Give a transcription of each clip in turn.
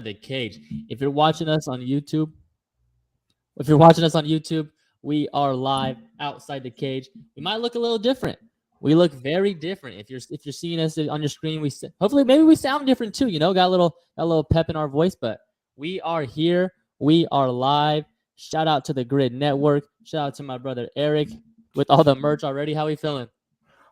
the cage. If you're watching us on YouTube, we are live outside the cage. We might look a little different. We look very different. If you're seeing us on your screen, hopefully maybe we sound different too. Got a little pep in our voice, but we are here. We are live. Shout out to the Grid Network. Shout out to my brother Eric with all the merch already. How are you feeling?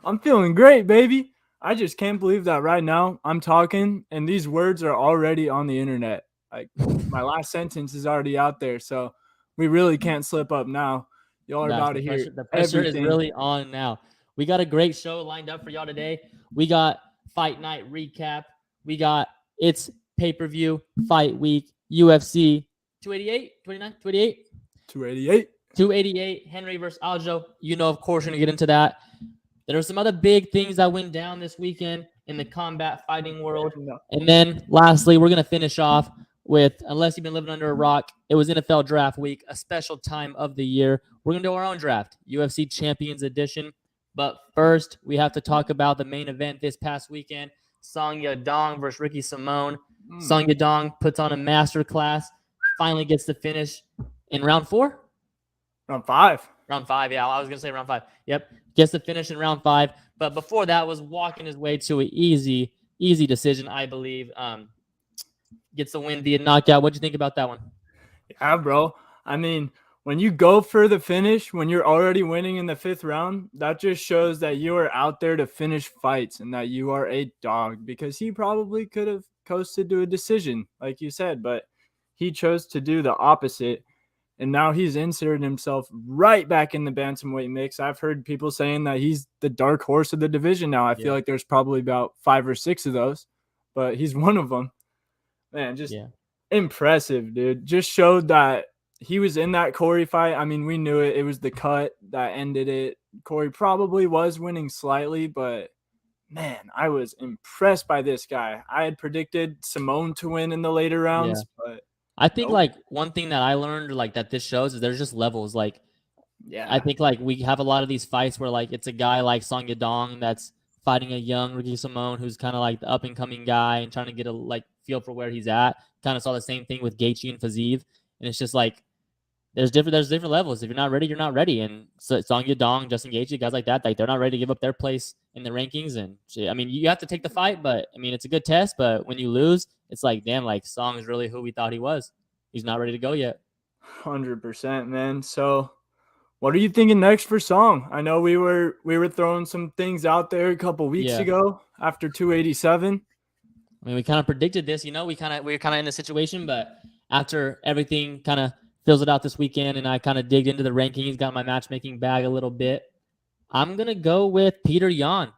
I'm feeling great, baby. I just can't believe that right now I'm talking and these words are already on the internet. Like my last sentence is already out there, so we really can't slip up now. Y'all are Gosh, about to hear the pressure is everything. really on now. We got a great show lined up for y'all today. We got Fight Night recap. We got its pay-per-view fight week, UFC 288, 29, 288? 288. 288, Henry versus Aljo. Of course, we're going to get into that. There were some other big things that went down this weekend in the combat fighting world. And then lastly, we're going to finish off with, unless you've been living under a rock, it was NFL draft week, a special time of the year. We're going to do our own draft, UFC Champions Edition. But first, we have to talk about the main event this past weekend, Song Yadong versus Ricky Simone. Song Yadong puts on a masterclass, finally gets to finish in round 4? Round 5. Round 5, yeah. I was going to say round 5. Yep. Gets to finish in round 5. But before that was walking his way to an easy decision, I believe. Gets the win via knockout. What'd you think about that one? Yeah, bro. I mean, when you go for the finish, when you're already winning in the 5th round, that just shows that you are out there to finish fights and that you are a dog, because he probably could have coasted to a decision, like you said, but he chose to do the opposite. And now he's inserted himself right back in the bantamweight mix. I've heard people saying that he's the dark horse of the division now. I feel like there's probably about 5 or 6 of those, but he's one of them. Man, just impressive, dude. Just showed that he was in that Corey fight. I mean, we knew it. It was the cut that ended it. Corey probably was winning slightly, but man, I was impressed by this guy. I had predicted Simone to win in the later rounds, but I think one thing that I learned that this shows is there's just levels. I think we have a lot of these fights where it's a guy like Song Yadong that's fighting a young Ricky Simone who's kind of the up and coming guy and trying to get a feel for where he's at. Kind of saw the same thing with Gaethje and Fiziev, and it's just there's different levels. If you're not ready, you're not ready. And so Song Yadong, Justin Gaethje, guys like that, they're not ready to give up their place in the rankings. And I mean, you have to take the fight, but I mean, it's a good test. But when you lose, it's damn, Song is really who we thought he was. He's not ready to go yet. 100%, man. So, what are you thinking next for Song? I know we were throwing some things out there a couple weeks ago after 287. I mean, we kind of predicted this. We were kind of in the situation, but after everything kind of fills it out this weekend, and I kind of digged into the rankings, got my matchmaking bag a little bit. I'm gonna go with Peter Yan.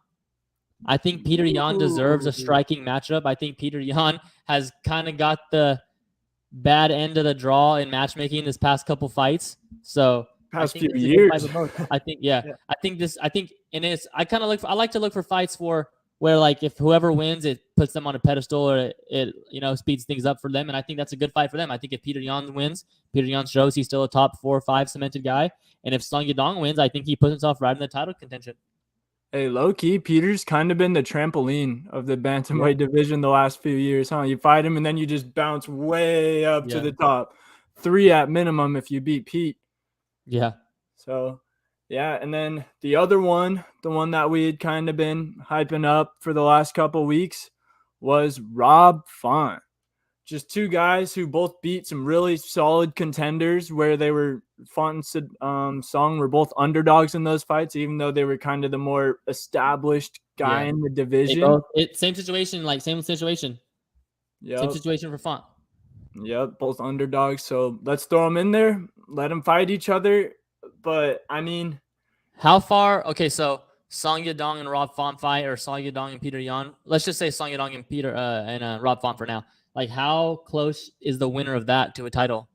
I think Peter Yan deserves a striking matchup. I think Peter Yan has kind of got the bad end of the draw in matchmaking this past couple fights. So past few years, I think, I like to look for fights where if whoever wins, it puts them on a pedestal, or it speeds things up for them. And I think that's a good fight for them. I think if Peter Yan wins, Peter Yan shows he's still a top 4 or 5 cemented guy. And if Song Yadong wins, I think he puts himself right in the title contention. Hey, low-key, Peter's kind of been the trampoline of the bantamweight division the last few years, huh? You fight him, and then you just bounce way up to the top. 3 at minimum if you beat Pete. Yeah. So, yeah, and then the other one, the one that we had kind of been hyping up for the last couple weeks, was Rob Font. Just 2 guys who both beat some really solid contenders, where they were Font and Song were both underdogs in those fights, even though they were kind of the more established guy in the division. Same situation. Yep. Same situation for Font. Yep, both underdogs. So let's throw them in there, let them fight each other. But I mean, how far? Okay, so Song Yadong and Rob Font fight, or Song Yadong and Peter Yan. Let's just say Song Yadong and Peter and Rob Font for now. How close is the winner of that to a title?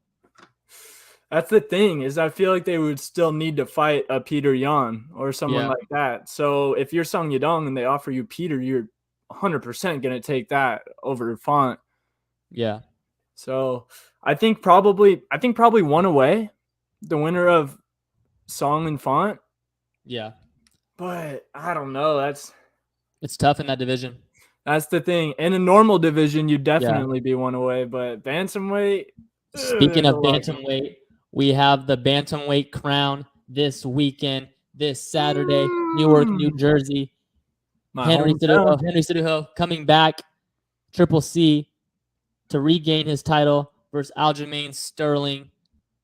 That's the thing, is I feel like they would still need to fight a Peter Yan or someone like that. So if you're Song Yadong and they offer you Peter, you're 100% going to take that over Font. Yeah. So I think probably one away, the winner of Song and Font. Yeah. But I don't know. It's tough in that division. That's the thing. In a normal division, you'd Yeah. definitely be one away, but bantamweight, Speaking there's a of lot going on. bantamweight, we have the bantamweight crown this weekend, this Saturday, Newark, New Jersey. My hometown. Henry Cejudo coming back, Triple C, to regain his title versus Aljamain Sterling.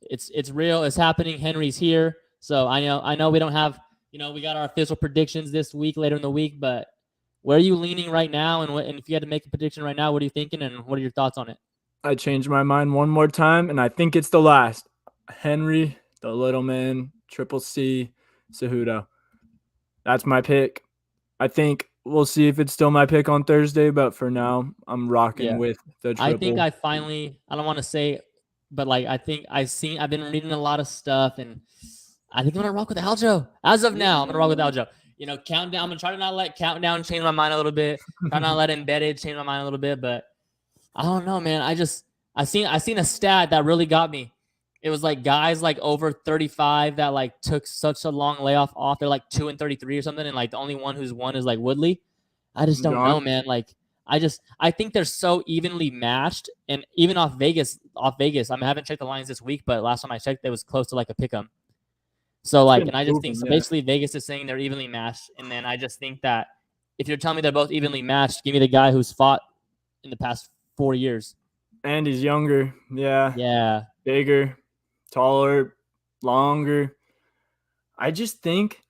It's real. It's happening. Henry's here. So I know we don't have, we got our official predictions this week, later in the week, but where are you leaning right now? And if you had to make a prediction right now, what are you thinking and what are your thoughts on it? I changed my mind one more time, and I think it's the last. Henry, the little man, Triple C, Cejudo. That's my pick. I think we'll see if it's still my pick on Thursday, but for now, I'm rocking with the triple. I think I don't want to say, but like I think I've been reading a lot of stuff, and I think I'm gonna rock with Aljo. As of now, I'm gonna rock with Aljo. Countdown. I'm gonna try to not let Countdown change my mind a little bit. Try not let Embedded change my mind a little bit, but I don't know, man. I seen a stat that really got me. It was like guys like over 35 that like took such a long layoff off. They're like 2-33 or something, and like the only one who's won is like Woodley. I just don't know, man. Like I think they're so evenly matched, and even off Vegas. I haven't checked the lines this week, but last time I checked, it was close to like a pick'em. So like, and I just think basically Vegas is saying they're evenly matched, and then I just think that if you're telling me they're both evenly matched, give me the guy who's fought in the past 4 years. And he's younger. Yeah. Bigger, taller, longer. I just think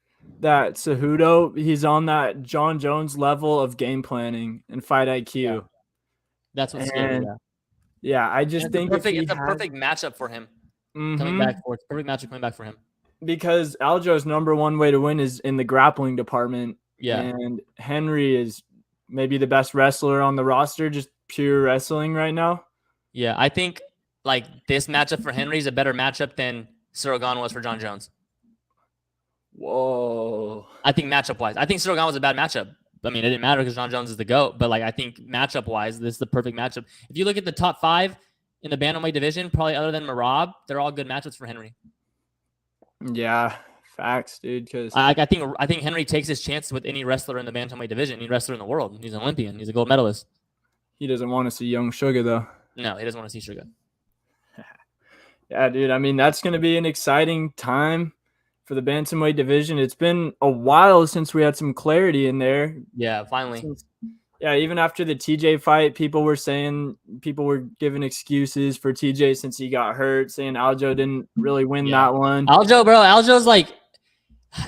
that Cejudo, he's on that John Jones level of game planning and fight IQ. Yeah. That's what's scary. Yeah, I just think it's a perfect matchup for him. Coming back for it. Perfect matchup coming back for him. Because Aljo's number one way to win is in the grappling department. Yeah. And Henry is maybe the best wrestler on the roster, just pure wrestling right now. Yeah, I think like this matchup for Henry is a better matchup than Cyril Gane was for John Jones. Whoa. I think matchup-wise. I think Cyril Gane was a bad matchup. I mean, it didn't matter because John Jones is the GOAT, but like I think matchup-wise, this is the perfect matchup. If you look at the top 5 in the bantamweight division, probably other than Merab, they're all good matchups for Henry. Yeah, facts, dude. Because I think Henry takes his chances with any wrestler in the bantamweight division, any wrestler in the world. He's an Olympian. He's a gold medalist. He doesn't want to see young Sugar though. No, he doesn't want to see Sugar. Yeah, dude. I mean, that's going to be an exciting time for the bantamweight division. It's been a while since we had some clarity in there. Yeah, finally. Even after the TJ fight, people were giving excuses for TJ since he got hurt, saying Aljo didn't really win that one. Aljo's like,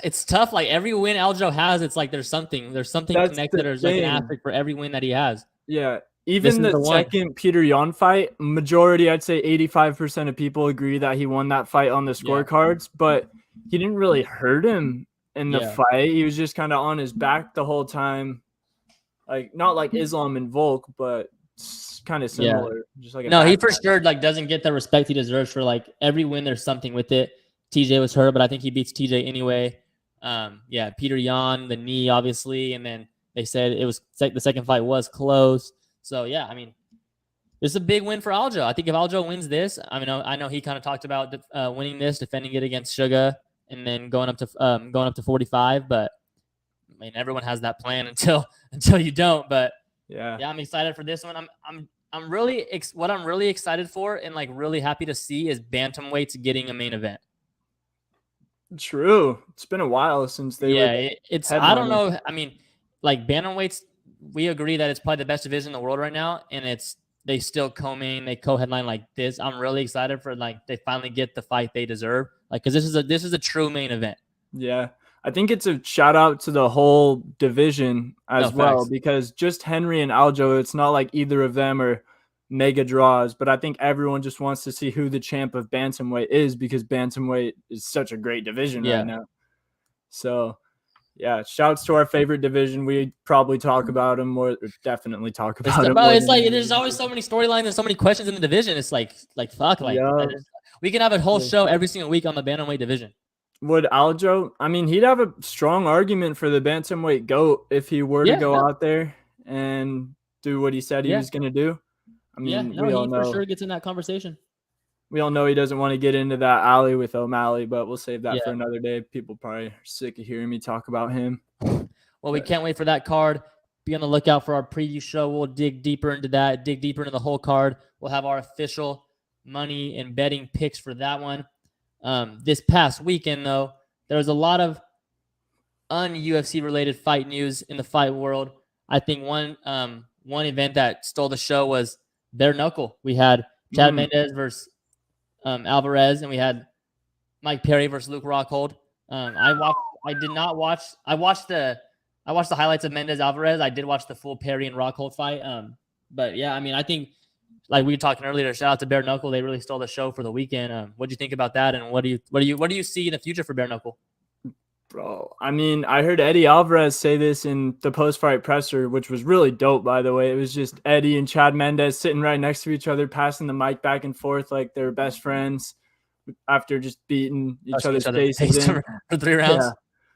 it's tough. Like every win Aljo has, it's like there's something connected. There's like an asterisk for every win that he has. Yeah. Even the second Peter Yan fight, majority, I'd say 85% of people agree that he won that fight on the scorecards, but he didn't really hurt him in the fight. He was just kind of on his back the whole time. Like, not like Islam and Volk, but kind of similar. Just like he for sure like doesn't get the respect he deserves for like every win. There's something with it. TJ was hurt, but I think he beats TJ anyway. Peter Yan, the knee, obviously, and then they said it was the second fight was close. So yeah, I mean, this is a big win for Aljo. I think if Aljo wins this, I mean, I know he kind of talked about winning this, defending it against Sugar, and then going up to 45. But I mean, everyone has that plan until you don't. But yeah, I'm excited for this one. I'm really what I'm really excited for and like really happy to see is bantamweights getting a main event. True, it's been a while since they. Yeah, it's I don't know. I mean, like bantamweights. We agree that it's probably the best division in the world right now, and they still they co-headline like this. I'm really excited for like they finally get the fight they deserve, like because this is a true main event. Yeah, I think it's a shout out to the whole division as well because just Henry and Aljo, it's not like either of them are mega draws, but I think everyone just wants to see who the champ of bantamweight is because bantamweight is such a great division right now. So. Yeah, shouts to our favorite division. We probably talk about them more, definitely talk about them. It's like there's always so many storylines and so many questions in the division. It's like fuck, like we can have a whole show every single week on the bantamweight division. Would Aljo? I mean, he'd have a strong argument for the bantamweight GOAT if he were to go out there and do what he said he was going to do. I mean, he for sure gets in that conversation. We all know he doesn't want to get into that alley with O'Malley, but we'll save that for another day. People probably are sick of hearing me talk about him. Well, we can't wait for that card. be on the lookout for our preview show. We'll dig deeper into that, dig deeper into the whole card. We'll have our official money and betting picks for that one. This past weekend, though, there was a lot of un-UFC related fight news in the fight world. I think one event that stole the show was Bare Knuckle. We had Chad Mendes versus Alvarez, and we had Mike Perry versus Luke Rockhold. I watched the highlights of Mendes Alvarez. I did watch the full Perry and Rockhold fight. But yeah, I mean, I think like we were talking earlier, shout out to Bare Knuckle. They really stole the show for the weekend. What do you think about that? And what do you see in the future for Bare Knuckle? Bro, I mean, I heard Eddie Alvarez say this in the post-fight presser, which was really dope, by the way. It was just Eddie and Chad Mendes sitting right next to each other, passing the mic back and forth like they were best friends after just beating each other's faces in for 3 rounds. Yeah,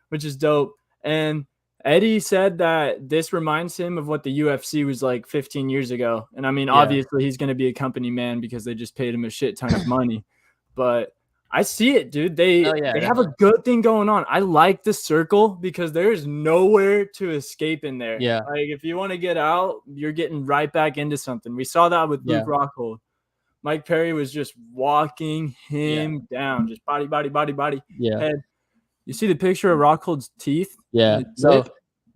which is dope. And Eddie said that this reminds him of what the UFC was like 15 years ago. And I mean, obviously he's going to be a company man because they just paid him a shit ton of money. But I see it, dude. They have a good thing going on. I like the circle because there's nowhere to escape in there. Yeah. Like if you want to get out, you're getting right back into something. We saw that with Luke Rockhold. Mike Perry was just walking him down, just body. Yeah. Head. You see the picture of Rockhold's teeth? Yeah. So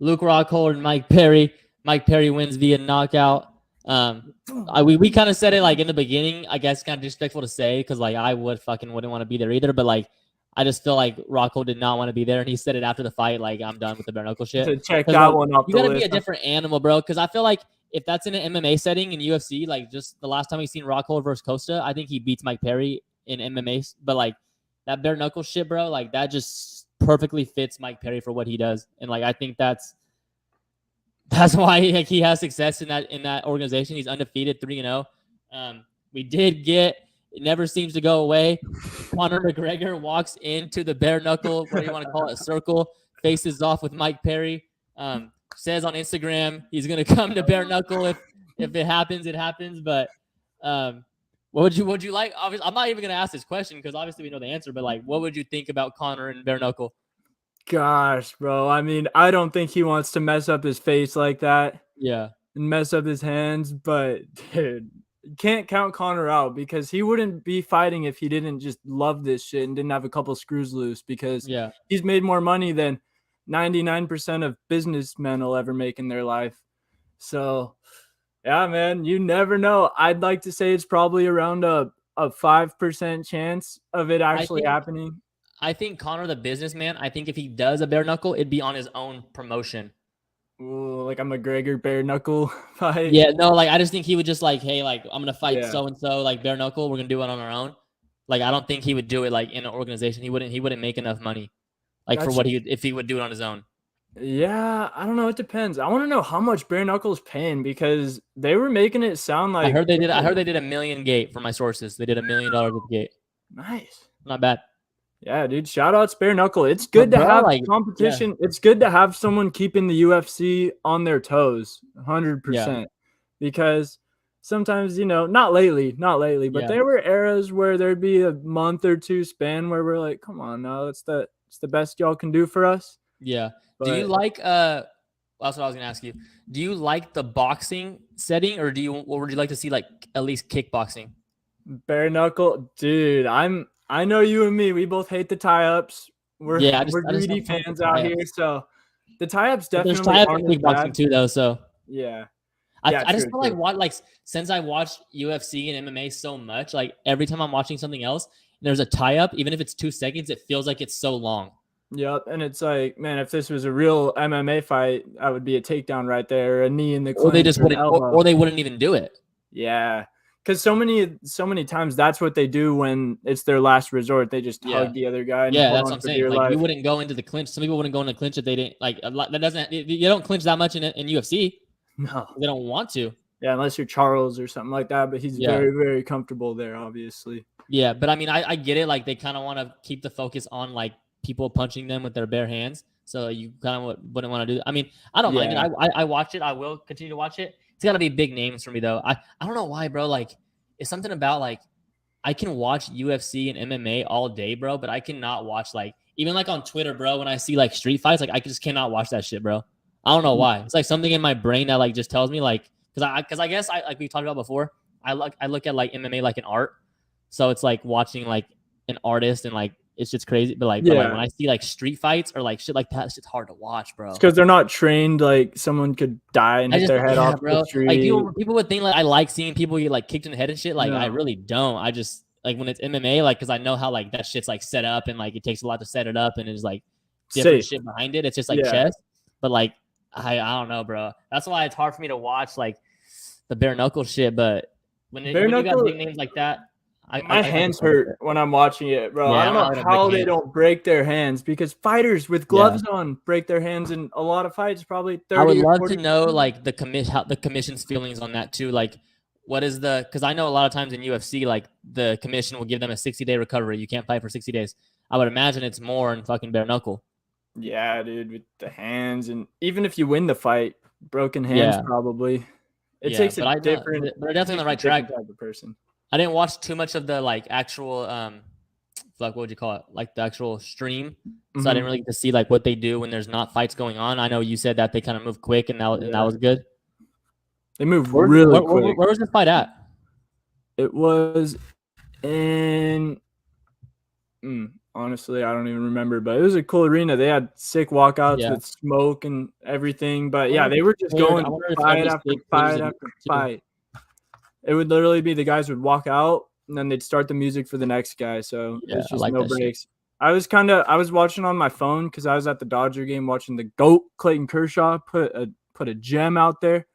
Luke Rockhold and Mike Perry. Mike Perry wins via knockout. We kind of said it like in the beginning. I guess kind of disrespectful to say because like I wouldn't want to be there either. But like I just feel like Rockhold did not want to be there, and he said it after the fight. Like I'm done with the bare knuckle shit. So check that one off. You gotta be a different animal, bro. Because I feel like if that's in an MMA setting in UFC, like just the last time we seen Rockhold versus Costa, I think he beats Mike Perry in MMA. But like that bare knuckle shit, bro, like that just perfectly fits Mike Perry for what he does, and like I think that's why he has success in that organization. He's undefeated, 3-0. We did get, it never seems to go away. Conor McGregor walks into the bare knuckle, what do you want to call it, circle, faces off with Mike Perry. Says on Instagram he's gonna come to bare knuckle if it happens, it happens. But what would you like? Obviously, I'm not even gonna ask this question because obviously we know the answer. But like, what would you think about Conor and bare knuckle? Gosh, bro. I mean, I don't think he wants to mess up his face like that. Yeah. And mess up his hands. But, dude, you can't count Conor out because he wouldn't be fighting if he didn't just love this shit and didn't have a couple screws loose because he's made more money than 99% of businessmen will ever make in their life. So, yeah, man, you never know. I'd like to say it's probably around a 5% chance of it actually happening. I think Conor, the businessman, I think if he does a bare knuckle, it'd be on his own promotion. Ooh, like a McGregor bare knuckle fight. Yeah, no, like I just think he would just like, hey, like I'm gonna fight so and so, like bare knuckle. We're gonna do it on our own. Like I don't think he would do it like in an organization. He wouldn't make enough money, like for what if he would do it on his own. Yeah, I don't know. It depends. I want to know how much bare knuckle's paying because they were making it sound like I heard they did $1 million gate from my sources. They did $1 million with the gate. Nice, not bad. Yeah, dude. Shout out bare knuckle. It's good to have competition. Yeah. It's good to have someone keeping the UFC on their toes, 100%. Because sometimes, not lately, but there were eras where there'd be a month or two span where we're like, come on, now it's the best y'all can do for us. Yeah. But, do you like that's what I was gonna ask you. Do you like the boxing setting, or would you like to see like at least kickboxing? Bare knuckle, dude. I know you and me. We both hate the tie-ups. We're greedy fans out here, so the tie-ups definitely. There's tie-up in kickboxing too, though. So yeah. I just feel like since I watched UFC and MMA so much, like every time I'm watching something else, there's a tie-up, even if it's 2 seconds, it feels like it's so long. Yep, and it's like, man, if this was a real MMA fight, that would be a takedown right there, a knee in the clinch, or they just wouldn't, or they wouldn't even do it. Yeah, because so many times that's what they do when it's their last resort. They just hug the other guy. And that's what I'm saying. Like you wouldn't go into the clinch. Some people wouldn't go into the clinch if they didn't like. That doesn't. You don't clinch that much in UFC. No, they don't want to. Yeah, unless you're Charles or something like that. But he's very, very comfortable there, obviously. Yeah, but I mean, I get it. Like they kind of want to keep the focus on like people punching them with their bare hands. So you kind of wouldn't want to do that. I mean, I don't mind it. I watch it. I will continue to watch it. It's got to be big names for me, though. I don't know why, bro. Like, it's something about, like, I can watch UFC and MMA all day, bro, but I cannot watch, like, even, like, on Twitter, bro, when I see, like, street fights, like, I just cannot watch that shit, bro. I don't know why. It's like something in my brain that like just tells me like because I guess I like we talked about before. I look at like MMA like an art. So it's like watching like an artist and like it's just crazy. But like when I see like street fights or like shit like that, it's just hard to watch, bro. It's because they're not trained. Like someone could die and hit their head off bro. the tree. Like people would think like I like seeing people get like kicked in the head and shit. Like I really don't. I just like when it's MMA, like because I know how like that shit's like set up and like it takes a lot to set it up and it's like different shit behind it. It's just like chess. But like I don't know, bro. That's why it's hard for me to watch like the bare knuckle shit. But when you got big names like that. My hands hurt when I'm watching it, bro. I don't know how they don't break their hands because fighters with gloves on break their hands in a lot of fights. Probably 30. I would love to know like the commission's feelings on that too. Like, what is because I know a lot of times in UFC, like the commission will give them a 60-day recovery. You can't fight for 60 days. I would imagine it's more in fucking bare knuckle. Yeah, dude, with the hands and even if you win the fight, broken hands probably. It takes a different. They're definitely on the right track. Type of person. I didn't watch too much of the like actual what would you call it? Like the actual stream. So I didn't really get to see like what they do when there's not fights going on. I know you said that they kind of move quick and that was good. They move really Where quick. was this fight at? It was in honestly, I don't even remember, but it was a cool arena. They had sick walkouts with smoke and everything. But yeah, they were just going fight after fight after fight. It would literally be the guys would walk out and then they'd start the music for the next guy. So it's just no breaks. Shit. I was watching on my phone because I was at the Dodger game watching the GOAT Clayton Kershaw put a gem out there.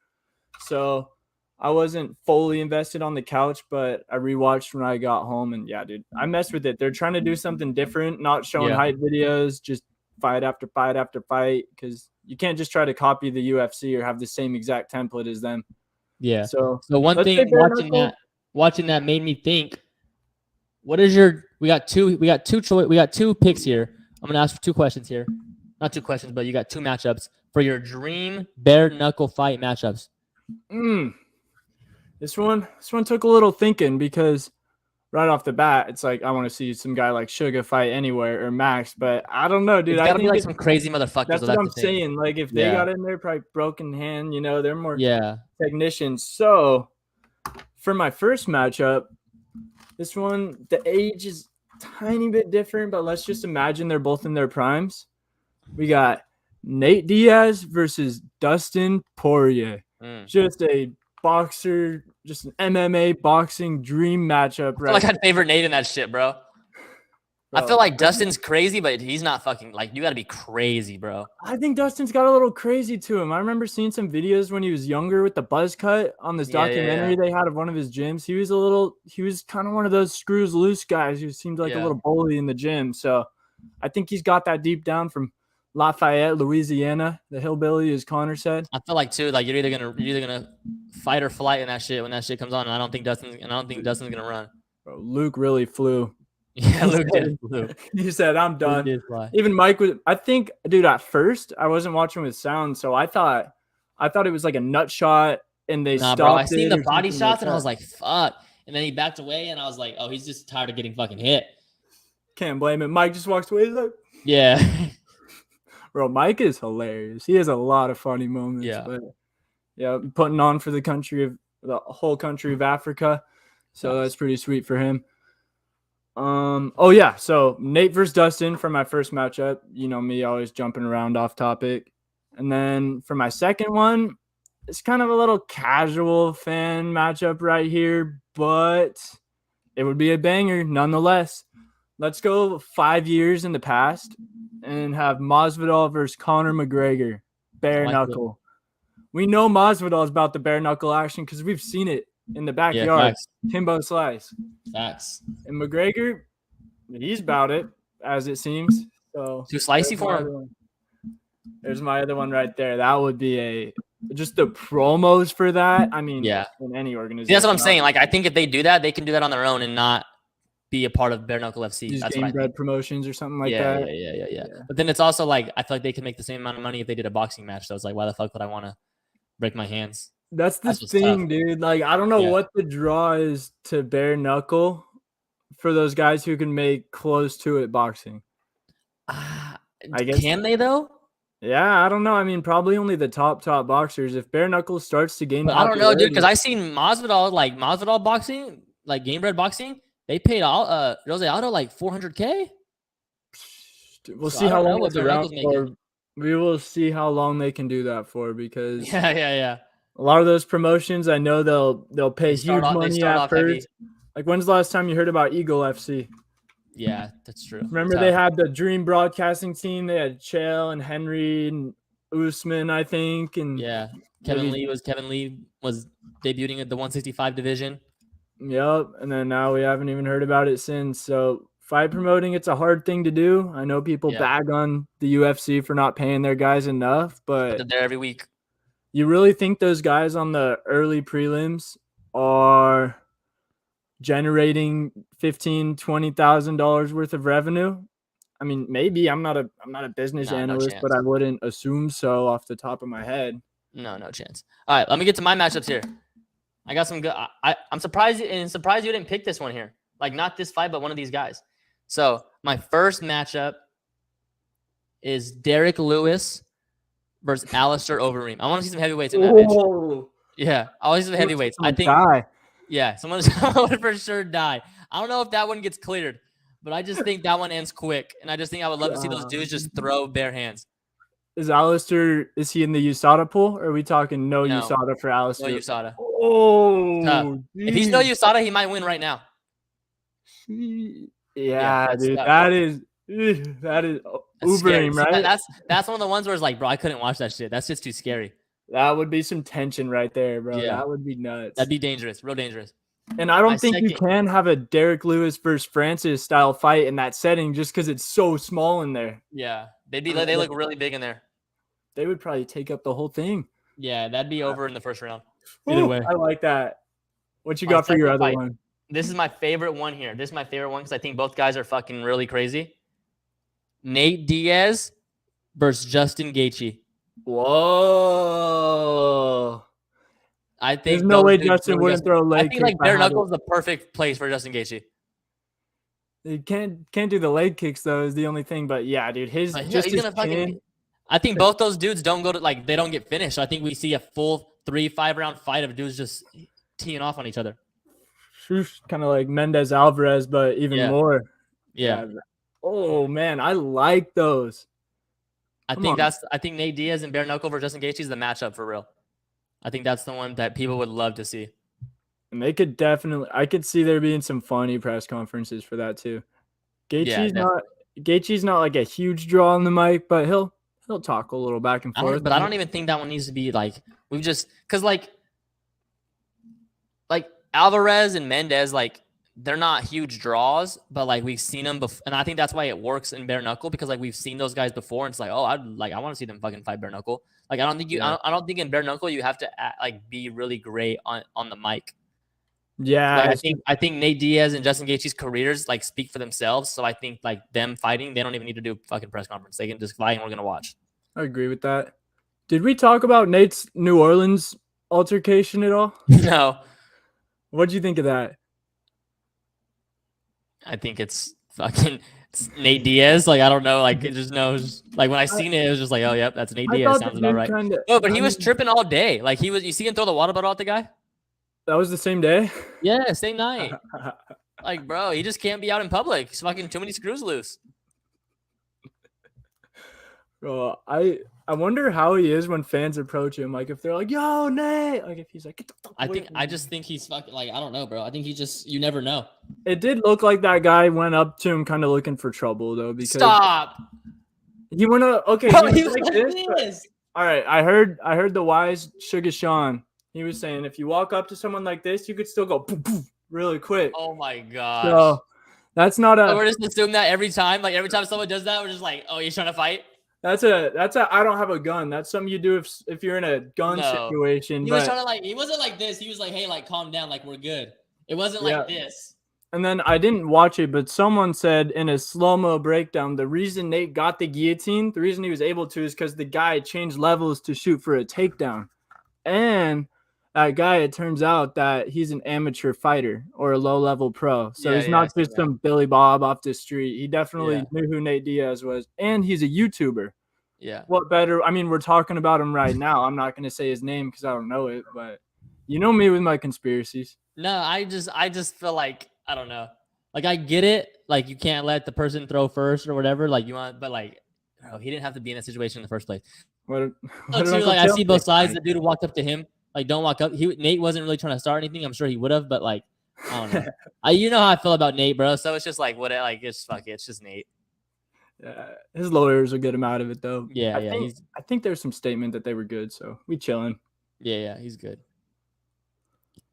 So I wasn't fully invested on the couch, but I rewatched when I got home. And yeah, dude, I messed with it. They're trying to do something different, not showing hype videos, just fight after fight after fight, because you can't just try to copy the UFC or have the same exact template as them. Yeah. So one thing watching that made me think, what is we got two picks here. I'm going to ask for 2 questions here. Not 2 questions, but you got 2 matchups for your dream bare knuckle fight matchups. This one took a little thinking because right off the bat, it's like I want to see some guy like Suga fight anywhere or Max, but I don't know, dude. It's gotta be like some crazy motherfuckers. That's what I'm saying. Like if they got in there, probably broken hand. You know, they're more technicians. So for my first matchup, this one the age is a tiny bit different, but let's just imagine they're both in their primes. We got Nate Diaz versus Dustin Poirier. Just a boxer, just an MMA boxing dream matchup, right? I feel like I'd favor Nate in that shit, bro. I feel like Dustin's crazy, but he's not fucking like you got to be crazy, bro. I think Dustin's got a little crazy to him. I remember seeing some videos when he was younger with the buzz cut on this documentary they had of one of his gyms. He was kind of one of those screws loose guys who seemed like a little bully in the gym. So I think he's got that deep down from Lafayette, Louisiana, the hillbilly, as Connor said. I feel like too, like you're either gonna fight or flight in that shit when that shit comes on. And I don't think Dustin's gonna run. Bro, Luke really flew. Yeah, Luke did flew. He said, "I'm done." Even Mike was. I think, dude. At first, I wasn't watching with sound, so I thought it was like a nut shot, and they stopped. Bro, I seen the body shots, and I was like, "Fuck!" And then he backed away, and I was like, "Oh, he's just tired of getting fucking hit." Can't blame it. Mike just walks away. He's like, "Yeah." Bro, Mike is hilarious. He has a lot of funny moments. Yeah. But yeah, putting on for the whole country of Africa. So that's pretty sweet for him. So Nate versus Dustin for my first matchup. You know me, always jumping around off topic. And then for my second one, it's kind of a little casual fan matchup right here, but it would be a banger nonetheless. Let's go 5 years in the past and have Masvidal versus Conor McGregor, bare knuckle. We know Masvidal is about the bare knuckle action because we've seen it in the backyard. Timbo slice. Facts. And McGregor, he's about it, as it seems. So too slicey for him. There's my other one right there. That would be just the promos for that. I mean, in any organization. See, that's what I'm saying. Like, I think if they do that, they can do that on their own and not be a part of Bare Knuckle FC. That's Game Bread Promotions or something like that. Yeah. But then it's also like I feel like they could make the same amount of money if they did a boxing match. So it's like, why the fuck would I want to break my hands? That's the thing, dude. Like, I don't know what the draw is to bare knuckle for those guys who can make close to it boxing. I guess. Can they though? Yeah, I don't know. I mean, probably only the top boxers. If bare knuckle starts to gain But I don't know, dude, because popularity, I seen Masvidal boxing, like Game Bread boxing. They paid all Jose Aldo like 400K. we'll So see I how don't know long what it's Bare around Knuckle's making. for. We will see how long they can do that for, because Yeah. a lot of those promotions, I know they'll pay huge They money start at off heavy. first. Like, when's the last time you heard about Eagle FC? Yeah, that's true. Remember they Tough. had the Dream Broadcasting team. They had Chael and Henry and Usman, I think, and Yeah. Kevin maybe Lee was debuting at the 165 division. yep. And then now we haven't even heard about it since. So fight promoting, it's a hard thing to do. I know people Yeah. bag on the UFC for not paying their guys enough, But but they're there every week. you really think those guys on the early prelims are generating $15,000-$20,000 worth of revenue? I mean, maybe. I'm not a business No, no analyst, but chance. I wouldn't assume so off the top of my head. No chance. All right, let me get to my matchups here. I got some good. I'm surprised you didn't pick this one here. Like not this fight, but one of these guys. So my first matchup is Derek Lewis versus Alistair Overeem. I want to see some heavyweights in that bitch. Oh, Yeah, I want to see some heavyweights. I think. die. Yeah, someone would for sure die. I don't know if that one gets cleared, but I just think that one ends quick, and I just think I would love to see those dudes just throw bare hands. Is Alistair, is he in the USADA pool? Or are we talking no No. USADA for Alistair? No USADA. Oh, if he's no USADA, he might win right now. Yeah, dude, tough. that is Ubering, right? That's one of the ones where it's like, bro, I couldn't watch that shit. That's just too scary. That would be some tension right there, bro. Yeah. That would be nuts. That'd be dangerous, real dangerous. And I don't think you can have a Derek Lewis versus Francis style fight in that setting just because it's so small in there. Yeah, they look really big in there. They would probably take up the whole thing. Yeah, that'd be over in the first round. Either way, I like that. What you got for your other one? This is my favorite one here. This is my favorite one because I think both guys are fucking really crazy. Nate Diaz versus Justin Gaethje. Whoa. I think there's no way Justin wouldn't throw a leg kick. I think like bare knuckle is the perfect place for Justin Gaethje. He can't do the leg kicks though is the only thing. But yeah, dude, he's gonna fucking. I think both those dudes don't go to they don't get finished. So I think we see a full 3-5 round fight of dudes just teeing off on each other. Kind of like Mendez Alvarez, but even more. Yeah. Oh man, I like those. I think Nate Diaz and bare knuckle versus Justin Gaethje is the matchup for real. I think that's the one that people would love to see. And they could definitely, I could see there being some funny press conferences for that too. Gaethje's not like a huge draw on the mic, but he'll talk a little back and forth. But I don't even think that one needs to be like because like Alvarez and Mendez, like they're not huge draws, but like we've seen them before, and I think that's why it works in bare knuckle because like we've seen those guys before, and it's like, oh, I want to see them fucking fight bare knuckle. Like I don't think in bare knuckle you have to be really great on the mic. Yeah, I think Nate Diaz and Justin Gaethje's careers like speak for themselves. So I think like them fighting, they don't even need to do a fucking press conference. They can just fight, and we're gonna watch. I agree with that. Did we talk about Nate's New Orleans altercation at all? No. What'd you think of that? I think it's Nate Diaz. Like I don't know. Like it just knows. Like when I seen it, it was just like, oh yep, that's Nate Diaz. Sounds about right. No, but he was tripping all day. Like he was. You see him throw the water bottle at the guy. That was the same day? Yeah, same night. Like, bro, he just can't be out in public. He's fucking too many screws loose. Bro, I wonder how he is when fans approach him. Like, if they're like, yo, Nate. Like, if he's like, get the fuck away from I just think he's fucking, like, I don't know, bro. I think you never know. It did look like that guy went up to him kind of looking for trouble, though. Because Stop. He went up, okay. Bro, he was like this. All right, I heard the wise Sugar Sean. He was saying if you walk up to someone like this, you could still go poof, poof, really quick. Oh my gosh. So that's not a. We're just assuming that every time. Like every time someone does that, we're just like, oh, he's trying to fight. That's a. I don't have a gun. That's something you do if you're in a gun situation. He was trying to he wasn't like this. He was like, hey, like calm down, like we're good. It wasn't like this. And then I didn't watch it, but someone said in a slow-mo breakdown, the reason Nate got the guillotine, the reason he was able to is because the guy changed levels to shoot for a takedown. And that guy, it turns out that he's an amateur fighter or a low-level pro. So he's not just some Billy Bob off the street. He definitely knew who Nate Diaz was. And he's a YouTuber. Yeah. What better? I mean, we're talking about him right now. I'm not going to say his name because I don't know it, but you know me with my conspiracies. No, I just feel like, I don't know. Like, I get it. Like, you can't let the person throw first or whatever. Like, you want, but like, bro, he didn't have to be in that situation in the first place. What So did too, Uncle like, I Tim see both think? sides. The dude who walked up to him, like, don't walk up. Nate wasn't really trying to start anything. I'm sure he would have, but like, I don't know. You know how I feel about Nate, bro. So it's just like, it's fuck it. It's just Nate. His lawyers will get him out of it though. Yeah, I think there's some statement that they were good, so we chilling. Yeah, he's good.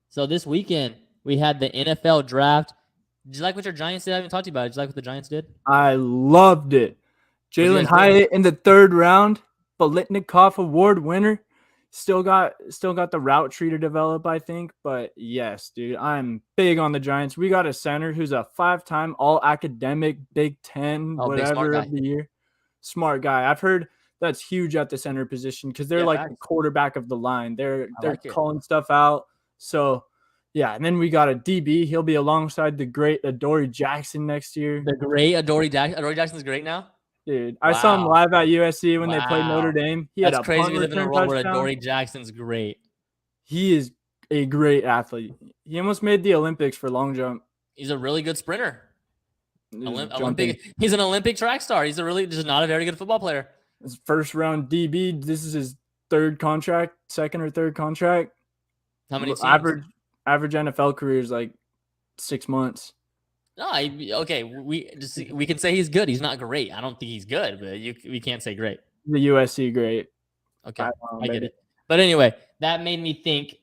So this weekend we had the NFL draft. Did you like what your Giants did? I haven't talked to you about it. Did you like what the Giants did? I loved it. Jalen Hyatt in the 3rd round, Bolitnikov Award winner. Still got the route tree to develop, I think. But yes, dude, I'm big on the Giants. We got a center who's a 5-time all-academic Big Ten, whatever of the year. Smart guy. I've heard that's huge at the center position because they're like the quarterback of the line. They're calling stuff out. So, yeah. And then we got a DB. He'll be alongside the great Adoree Jackson next year. The great Adoree Jackson. Adoree Jackson's great now? Dude, I saw him live at USC when they played Notre Dame. That's crazy. We live in a world where Adoree Jackson's great. He is a great athlete. He almost made the Olympics for long jump. He's a really good sprinter. He's an Olympic track star. He's just not a very good football player. His 1st round DB. This is his 3rd contract, 2nd or 3rd contract. How many teams? Average NFL career is like 6 months. No, we can say he's good. He's not great. I don't think he's good, but we can't say great. The USC great. Okay, I get it. But anyway, that made me think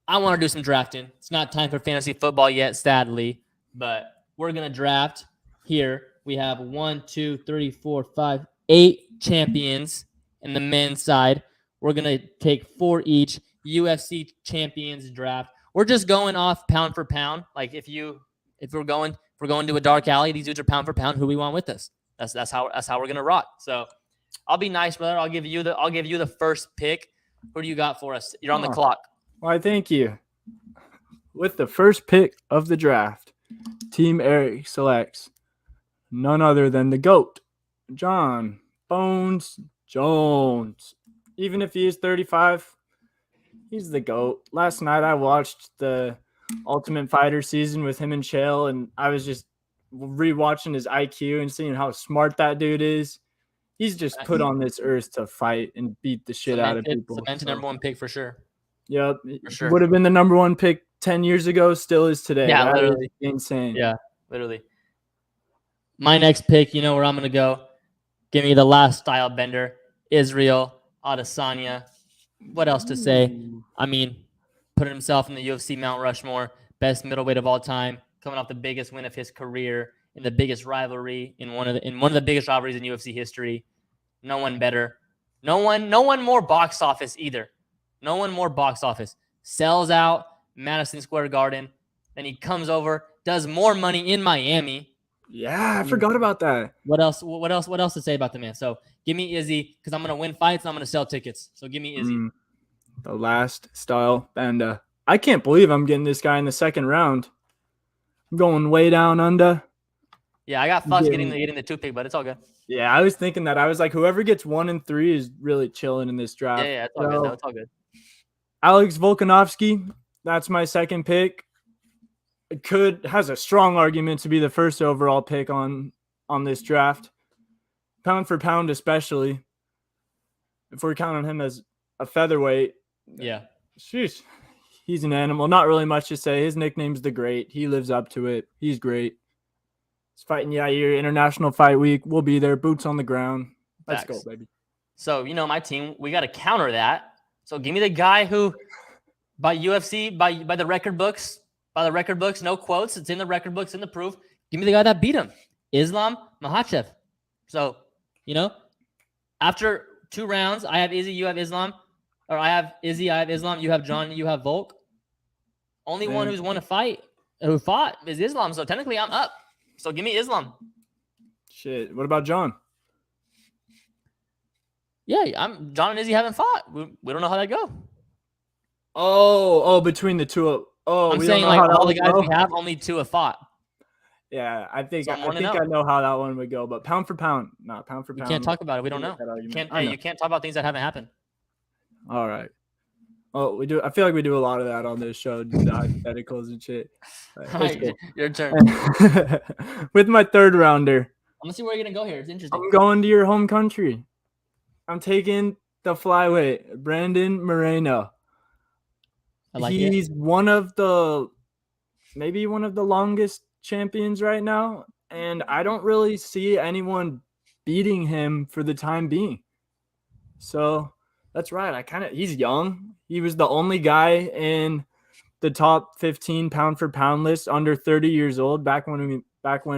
I want to do some drafting. It's not time for fantasy football yet, sadly, but we're gonna draft here. We have 1, 2, 3, 4, 5, 8 champions in the men's side. We're gonna take 4 each. UFC champions draft. We're just going off pound for pound. Like if we're going to a dark alley, these dudes are pound for pound who we want with us. That's how we're gonna rock. So I'll be nice, brother. I'll give you the first pick. Who do you got for us? You're on the clock. Why, thank you. With the first pick of the draft, Team Eric selects none other than the GOAT, John Bones Jones. Even if he is 35, he's the GOAT. Last night I watched the Ultimate Fighter season with him and Chael, and I was just rewatching his IQ and seeing how smart that dude is. He's just put on this earth to fight and beat the shit out of people. Cemented number 1 pick for sure. Yep. For sure. Would have been the number 1 pick 10 years ago, still is today. Yeah, literally. Insane. Yeah, literally. My next pick, you know where I'm going to go. Give me the last style bender, Israel Adesanya. What else to say? I mean, putting himself in the UFC Mount Rushmore, best middleweight of all time, coming off the biggest win of his career in the biggest rivalry, in one of the biggest rivalries in UFC history. No one better. No one more box office either. No one more box office. Sells out Madison Square Garden. Then he comes over, does more money in Miami. Yeah, I forgot about that. What else to say about the man? So give me Izzy, because I'm going to win fights and I'm going to sell tickets. So give me Izzy. The last style. And I can't believe I'm getting this guy in the 2nd round. I'm going way down under. Yeah, I got fucked getting the 2 pick, but it's all good. Yeah, I was thinking that. I was like, whoever gets 1 and 3 is really chilling in this draft. Yeah, it's all good. No, it's all good. Alex Volkanovski, that's my 2nd pick. Has a strong argument to be the 1st overall pick on this draft. Pound for pound, especially. If we're counting him as a featherweight. Yeah. Sheesh. He's an animal. Not really much to say. His nickname's The Great. He lives up to it. He's great. He's fighting Yair, International Fight Week. We'll be there. Boots on the ground. Let's go, baby. So, my team, we got to counter that. So give me the guy who, by UFC, by the record books, no quotes. It's in the record books, in the proof. Give me the guy that beat him, Islam Makhachev. So, after 2 rounds, I have Izzy, you have Islam. Or I have Izzy, I have Islam, you have John, you have Volk. Only one who's won a fight, who fought, is Islam. So technically I'm up. So give me Islam. Shit. What about John? Yeah, John and Izzy haven't fought. We don't know how that go. Oh, between the two. I'm saying like all the guys we have, only 2 have fought. Yeah, I think So I'm I wanting think out. I know how that one would go, but pound for pound, not pound for We pound. can't talk about it. We don't Make know. that You argument. can't. I Hey, know. you can't talk about things that haven't happened. All right. Oh, we do. I feel like we do a lot of that on this show, the hypotheticals and shit. But All it's right, cool. your turn. With my third rounder, I'm gonna see where you're gonna go here. It's interesting. I'm going to your home country. I'm taking the flyweight, Brandon Moreno. I like it. He's maybe one of the longest champions right now, and I don't really see anyone beating him for the time being. So that's right. He's young. He was the only guy in the top 15 pound for pound list under 30 years old back when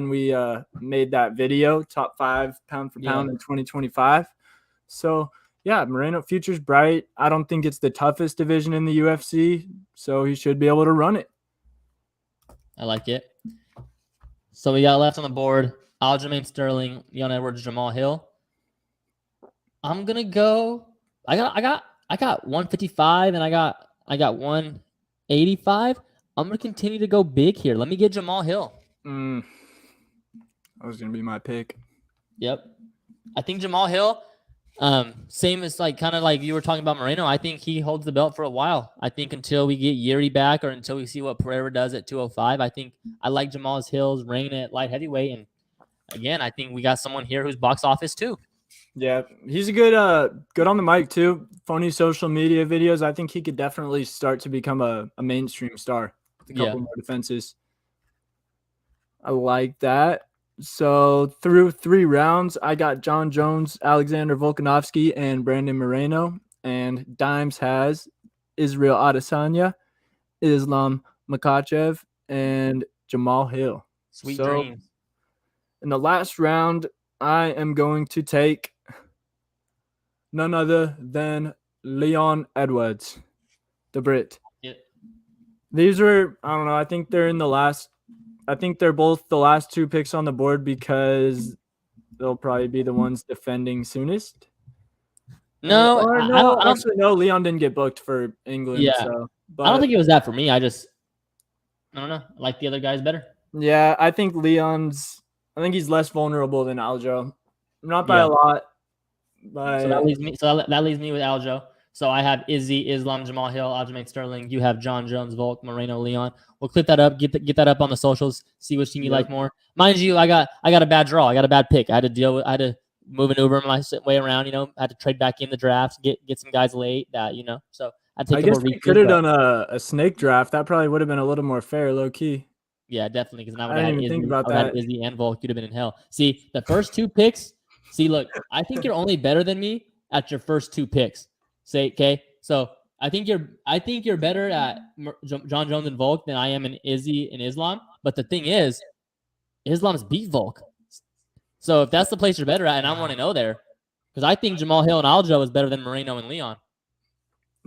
we made that video, top 5 pound for pound in 2025. So yeah, Moreno, future's bright. I don't think it's the toughest division in the UFC, so he should be able to run it. I like it. So we got left on the board: Aljamain Sterling, Leon Edwards, Jamal Hill. I'm gonna go. I got 155 and I got 185. I'm gonna continue to go big here. Let me get Jamal Hill. That was gonna be my pick. Yep. I think Jamal Hill, same as kind of like you were talking about Moreno. I think he holds the belt for a while. I think until we get Yuri back or until we see what Pereira does at 205. I like Jamal Hill's reign at light heavyweight. And again, I think we got someone here who's box office too. Yeah, he's a good on the mic too. Funny social media videos. I think he could definitely start to become a mainstream star with a couple more defenses. I like that. So through 3 rounds, I got John Jones, Alexander Volkanovski, and Brandon Moreno. And Dimes has Israel Adesanya, Islam Makhachev, and Jamal Hill. Sweet dreams. In the last round, I am going to take none other than Leon Edwards, the Brit. Yeah. These were, I don't know, I think they're both the last 2 picks on the board because they'll probably be the ones defending soonest. No, no, Leon didn't get booked for England. Yeah. So, but I don't think it was that for me. I don't know. I like the other guys better. Yeah, I think he's less vulnerable than Aljo. Not by a lot. But so that leaves me with Aljo. So I have Izzy, Islam, Jamal Hill, Aljamain Sterling. You have John Jones, Volk, Moreno, Leon. We'll clip that up, get that up on the socials, see which team you like more. Mind you, I got a bad draw. I got a bad pick. I had to move an Uber my way around, I had to trade back in the drafts, get some guys late that, so I guess we could have done a snake draft. That probably would have been a little more fair, low key. Yeah, definitely. Because now I didn't even think about that. Izzy and Volk, you'd have been in hell. See, the first 2 picks. See, look, I think you're only better than me at your first 2 picks. Okay. So I think you're better at John Jones and Volk than I am in Izzy and Islam. But the thing is, Islam's beat Volk. So if that's the place you're better at, and I want to know there, because I think Jamal Hill and Aljo is better than Moreno and Leon.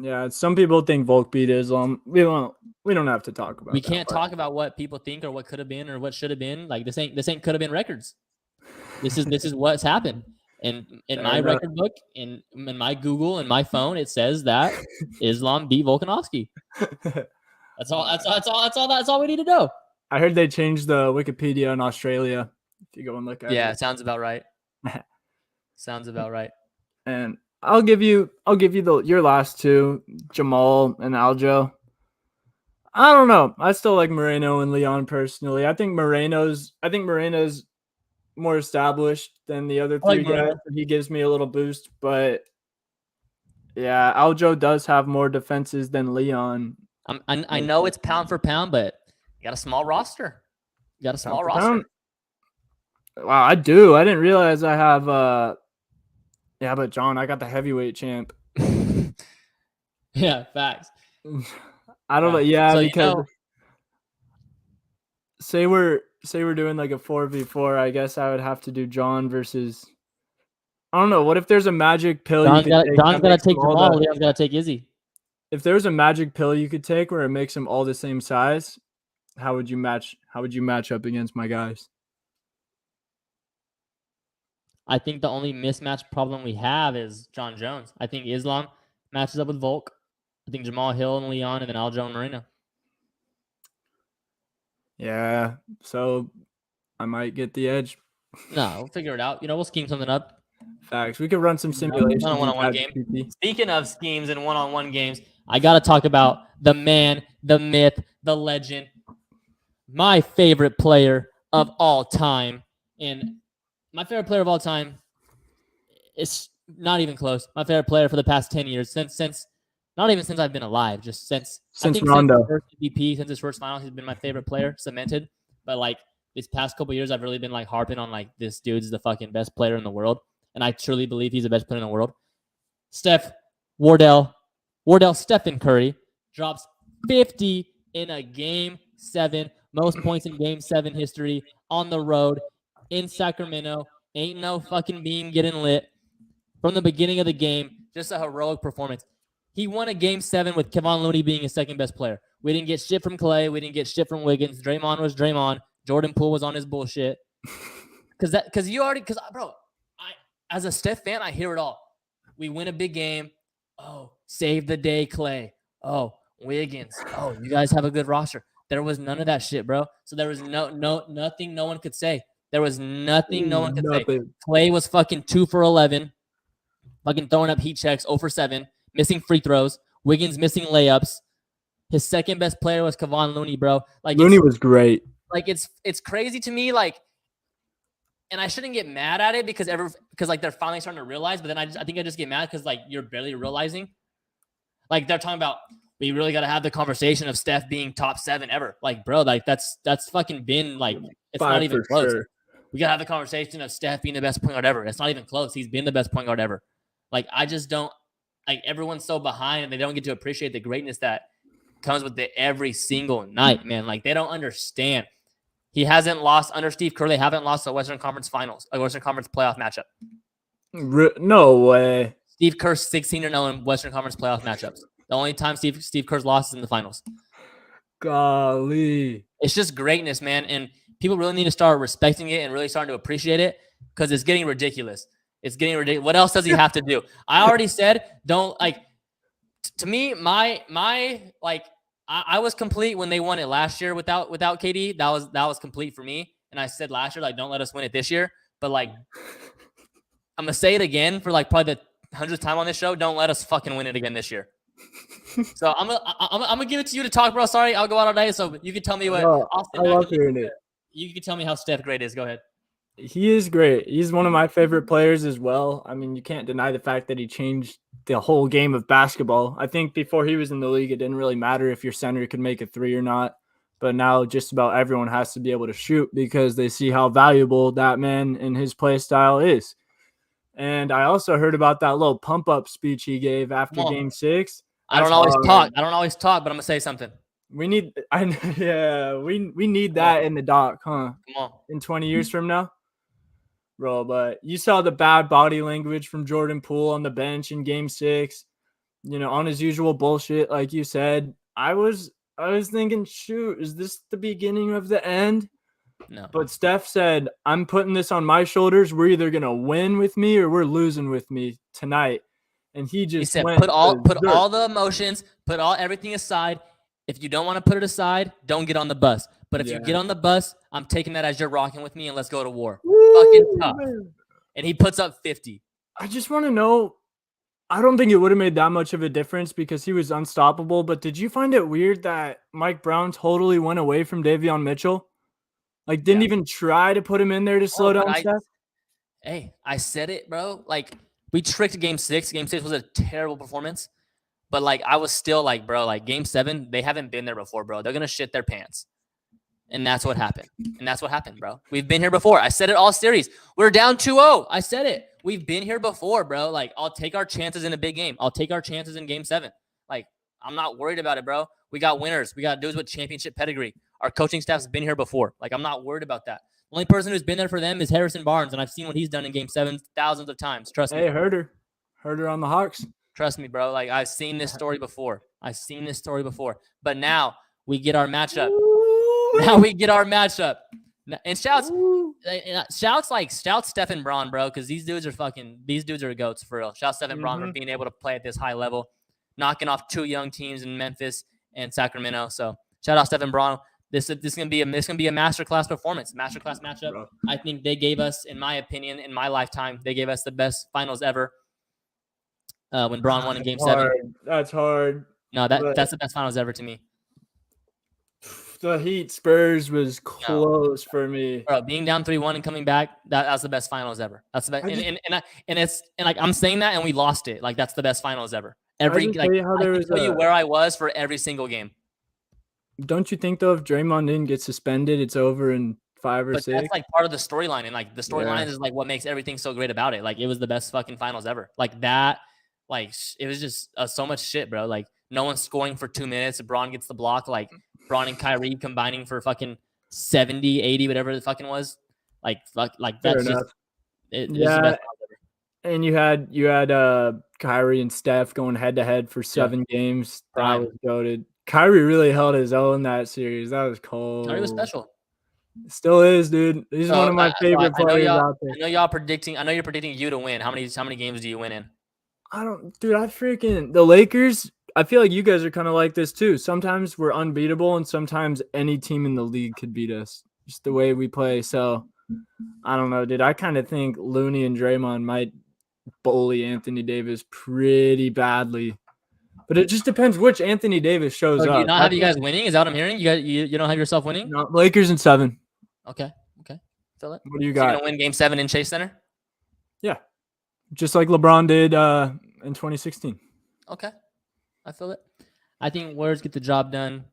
Yeah, some people think Volk beat Islam. We don't have to talk about. We can't talk about what people think or what could have been or what should have been. Like this ain't could have been records. This is what's happened. And in my record book, in my Google and my phone, it says that Islam beat Volkanovski. That's all we need to know. I heard they changed the Wikipedia in Australia. If you go and look at it. Yeah, sounds about right. Sounds about right. And I'll give you your last 2, Jamal and Aljo. I don't know. I still like Moreno and Leon personally. I think Moreno's more established than the other 3 guys. He gives me a little boost, but yeah, Aljo does have more defenses than Leon. I know it's pound for pound, but you got a small roster. Wow, I do. I didn't realize I have yeah, but John, I got the heavyweight champ. Yeah, facts. I don't know. Yeah, so, because say we're doing like a 4v4, I guess I would have to do John versus. I don't know. What if there's a magic pill? John's got to take Jamal. Leon's got to take Izzy. If there's a magic pill you could take where it makes them all the same size, how would you match up against my guys? I think the only mismatch problem we have is John Jones. I think Islam matches up with Volk. I think Jamal Hill and Leon, and then Aljo and Moreno. Yeah. So I might get the edge. No, we'll figure it out. We'll scheme something up. Facts. We could run some simulations. On a one-on-one game. Speaking of schemes and one-on-one games, I got to talk about the man, the myth, the legend, my favorite player of all time. And my favorite player of all time is not even close. My favorite player for the past 10 years, since not even since I've been alive, just since Rondo. Since his first MVP, since his first final, he's been my favorite player, cemented. But like these past couple years, I've really been like harping on like this dude's the fucking best player in the world. And I truly believe he's the best player in the world. Wardell Stephen Curry drops 50 in a Game 7, most points in Game 7 history on the road in Sacramento. Ain't no fucking beam getting lit. From the beginning of the game, just a heroic performance. He won a Game 7 with Kevon Looney being his second best player. We didn't get shit from Clay. We didn't get shit from Wiggins. Draymond was Draymond. Jordan Poole was on his bullshit. Bro, as a Steph fan, I hear it all. We win a big game. Oh, save the day, Clay. Oh, Wiggins. Oh, you guys have a good roster. There was none of that shit, bro. So there was nothing no one could say. There was nothing no one could say. Clay was fucking 2 for 11. Fucking throwing up heat checks, 0 for 7. Missing free throws. Wiggins missing layups. His second best player was Kevon Looney, bro. Like Looney was great. Like it's crazy to me, like, and I shouldn't get mad at it because like they're finally starting to realize, but then I think I just get mad because like you're barely realizing. Like they're talking about we really got to have the conversation of Steph being top 7 ever. Like, bro, like that's fucking been like it's not even close. Sure. We gotta have the conversation of Steph being the best point guard ever. It's not even close. He's been the best point guard ever. Like I just don't like everyone's so behind and they don't get to appreciate the greatness that comes with it every single night, man. Like they don't understand. He hasn't lost under Steve Kerr. They haven't lost a Western Conference Finals, a Western Conference playoff matchup. No way. Steve Kerr 16-0 in Western Conference playoff matchups. The only time Steve Kerr's lost is in the finals. Golly. It's just greatness, man. And people really need to start respecting it and really starting to appreciate it because it's getting ridiculous. It's getting ridiculous. What else does he have to do? I already said, don't like. To me, I was complete when they won it last year without KD. That was complete for me. And I said last year, like, don't let us win it this year. But like, I'm gonna say it again for like probably the 100th time on this show. Don't let us fucking win it again this year. So I'm gonna give it to you to talk, bro. Sorry, I'll go out all day. So you can tell me what. No, I love hearing it. You can tell me how Steph great is. Go ahead. He is great. He's one of my favorite players as well. I mean, you can't deny the fact that he changed the whole game of basketball. I think before he was in the league, it didn't really matter if your center could make a 3 or not. But now just about everyone has to be able to shoot because they see how valuable that man and his play style is. And I also heard about that little pump-up speech he gave after Game 6. I don't always talk, but I'm going to say something. We need we need that in the doc, huh? Come on. In 20 years from now? Bro, but you saw the bad body language from Jordan Poole on the bench in Game 6, on his usual bullshit, like you said. I was thinking, shoot, is this the beginning of the end? No. But Steph said, I'm putting this on my shoulders. We're either going to win with me or we're losing with me tonight. And he said, put all the emotions, put everything aside. If you don't want to put it aside, don't get on the bus. But if you get on the bus, I'm taking that as you're rocking with me and let's go to war. Fucking tough. And he puts up 50. I just want to know, I don't think it would have made that much of a difference because he was unstoppable. But did you find it weird that Mike Brown totally went away from Davion Mitchell? Like, didn't even try to put him in there to slow down Steph? Hey, I said it, bro. Like, we tricked Game 6. Game 6 was a terrible performance. But, like, I was still like, bro, like, Game 7, they haven't been there before, bro. They're going to shit their pants. And that's what happened. Bro. We've been here before. I said it all series. We're down 2-0. I said it. We've been here before, bro. Like, I'll take our chances in a big game. I'll take our chances in Game 7. Like, I'm not worried about it, bro. We got winners. We got dudes with championship pedigree. Our coaching staff's been here before. Like, I'm not worried about that. The only person who's been there for them is Harrison Barnes, and I've seen what he's done in Game 7 thousands of times. Trust me. Hey, heard her on the Hawks. Trust me, bro. Like, I've seen this story before. But now we get our matchup. And shouts Stephen Braun, bro, because these dudes are goats for real. Shout Stephen Braun for being able to play at this high level, knocking off 2 young teams in Memphis and Sacramento. So shout out Stephen Braun. This is gonna be a masterclass performance, masterclass matchup. Bro. I think they gave us, in my opinion, in my lifetime, they gave us the best finals ever. When Braun won in Game 7. That's hard. No, that's the best finals ever to me. The Heat Spurs was close for me. Bro, being down 3-1 and coming back, that's the best finals ever. That's the best. And like I'm saying that, and we lost it. Like that's the best finals ever. I can tell you where I was for every single game. Don't you think though, if Draymond didn't get suspended, it's over in 5 or 6? That's like part of the storyline, and like the storyline is like what makes everything so great about it. Like it was the best fucking finals ever. Like that, like it was just so much shit, bro. Like no one's scoring for 2 minutes. Braun gets the block. Like Braun and Kyrie combining for fucking 70, 80, whatever the fucking was. Like that's just it. Yeah. And you had Kyrie and Steph going head to head for 7 games. That was goated. Kyrie really held his own that series. That was cold. Kyrie was special. Still is, dude. He's one of my favorite players out there. I know you're predicting you to win. How many games do you win in? The Lakers, I feel like you guys are kind of like this too. Sometimes we're unbeatable, and sometimes any team in the league could beat us. Just the way we play. So I don't know, dude. I kind of think Looney and Draymond might bully Anthony Davis pretty badly. But it just depends which Anthony Davis shows up. Do you not have you guys winning? Is that what I'm hearing? You don't have yourself winning? No, Lakers in 7. Okay. Feel it. What do you So got? you're gonna win Game 7 in Chase Center? Yeah, just like LeBron did in 2016. Okay, I feel it. I think Warriors get the job done.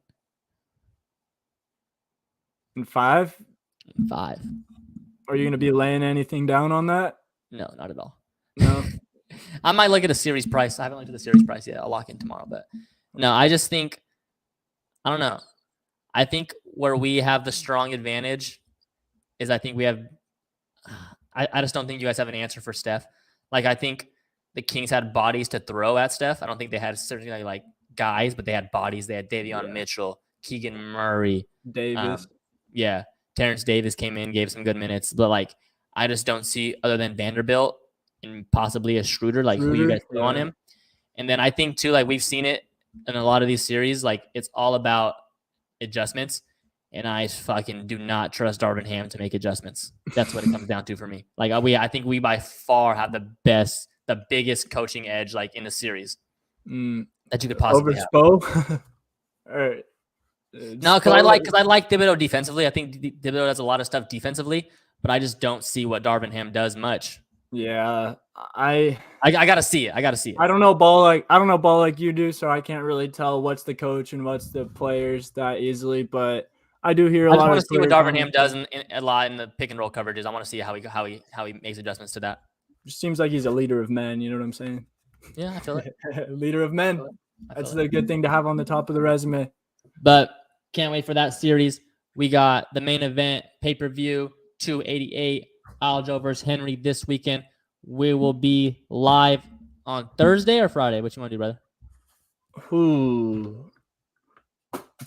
In 5? 5. Are you gonna be laying anything down on that? No, not at all. No. I might look at a series price. I haven't looked at the series price yet. I'll lock in tomorrow. But no, I just think, I don't know. I think where we have the strong advantage is I think we have, I just don't think you guys have an answer for Steph. Like, I think the Kings had bodies to throw at Steph. I don't think they had certainly like guys, but they had bodies. They had Davion Mitchell, Keegan Murray. Davis. Terrence Davis came in, gave some good minutes. But like, I just don't see, other than Vanderbilt, and possibly a Schroeder, like who you guys throw on him. And then I think too, like we've seen it in a lot of these series, like it's all about adjustments. And I fucking do not trust Darvin Ham to make adjustments. That's what it comes down to for me. Like I think we by far have the biggest coaching edge like in the series that you could possibly have. All right. No, because I like Thibodeau defensively. I think Thibodeau does a lot of stuff defensively, but I just don't see what Darvin Ham does much. Yeah, I gotta see it. I don't know ball like you do, so I can't really tell what's the coach and what's the players that easily. But I do hear a lot. I want to see what Darvin Ham does a lot in the pick and roll coverages. I want to see how he makes adjustments to that. Just seems like he's a leader of men. You know what I'm saying? Yeah, I feel it. Leader of men. That's a good thing to have on the top of the resume. But can't wait for that series. We got the main event pay-per-view 288. Aljo versus Henry this weekend. We will be live on Thursday or Friday. What you want to do, brother?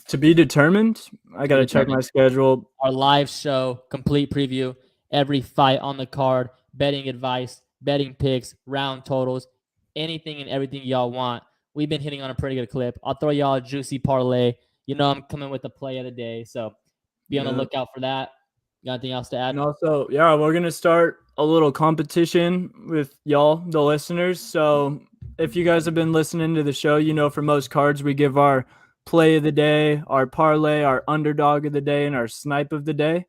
To be determined. I got to check my schedule. Our live show, complete preview, every fight on the card, betting advice, betting picks, round totals, anything and everything y'all want. We've been hitting on a pretty good clip. I'll throw y'all a juicy parlay. You know I'm coming with the play of the day, so be on the lookout for that. Got anything else to add? And also, we're going to start a little competition with y'all, the listeners. So if you guys have been listening to the show, you know for most cards, we give our play of the day, our parlay, our underdog of the day, and our snipe of the day.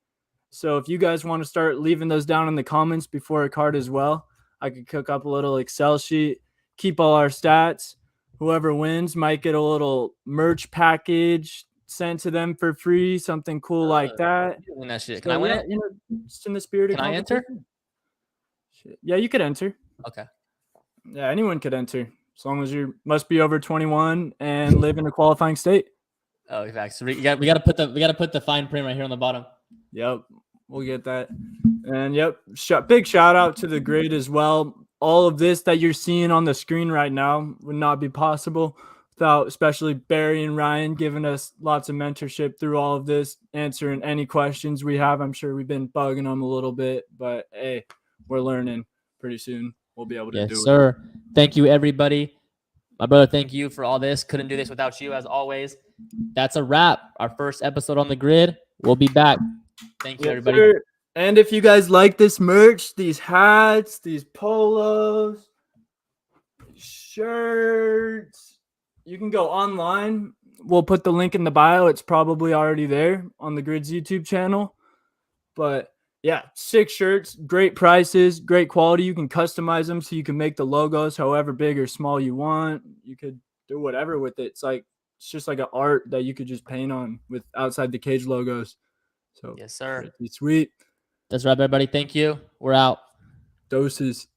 So if you guys want to start leaving those down in the comments before a card as well, I could cook up a little Excel sheet, keep all our stats. Whoever wins might get a little merch package sent to them for free, something cool like that. Win that shit. Can I win it? You know, just in the spirit of competition. Can I enter? Shit. Yeah, you could enter. Okay. Yeah, anyone could enter as long as you must be over 21 and live in a qualifying state. Oh, exactly. So we got to put the fine print right here on the bottom. Yep, we'll get that. And big shout out to the grid as well. All of this that you're seeing on the screen right now would not be possible without especially Barry and Ryan giving us lots of mentorship through all of this, answering any questions we have. I'm sure we've been bugging them a little bit, but hey, we're learning. Pretty soon we'll be able to do it. Yes, sir. Thank you, everybody. My brother, thank you for all this. Couldn't do this without you, as always. That's a wrap. Our first episode on the grid. We'll be back. Thank you, everybody. Sir. And if you guys like this merch, these hats, these polos, shirts, you can go online. We'll put the link in the bio. It's probably already there on the Grid's YouTube channel. But yeah, 6 shirts, great prices, great quality. You can customize them so you can make the logos however big or small you want. You could do whatever with it. It's just like an art that you could just paint on with outside the cage logos. So yes, sir. Pretty sweet. That's right, everybody. Thank you. We're out. Doses.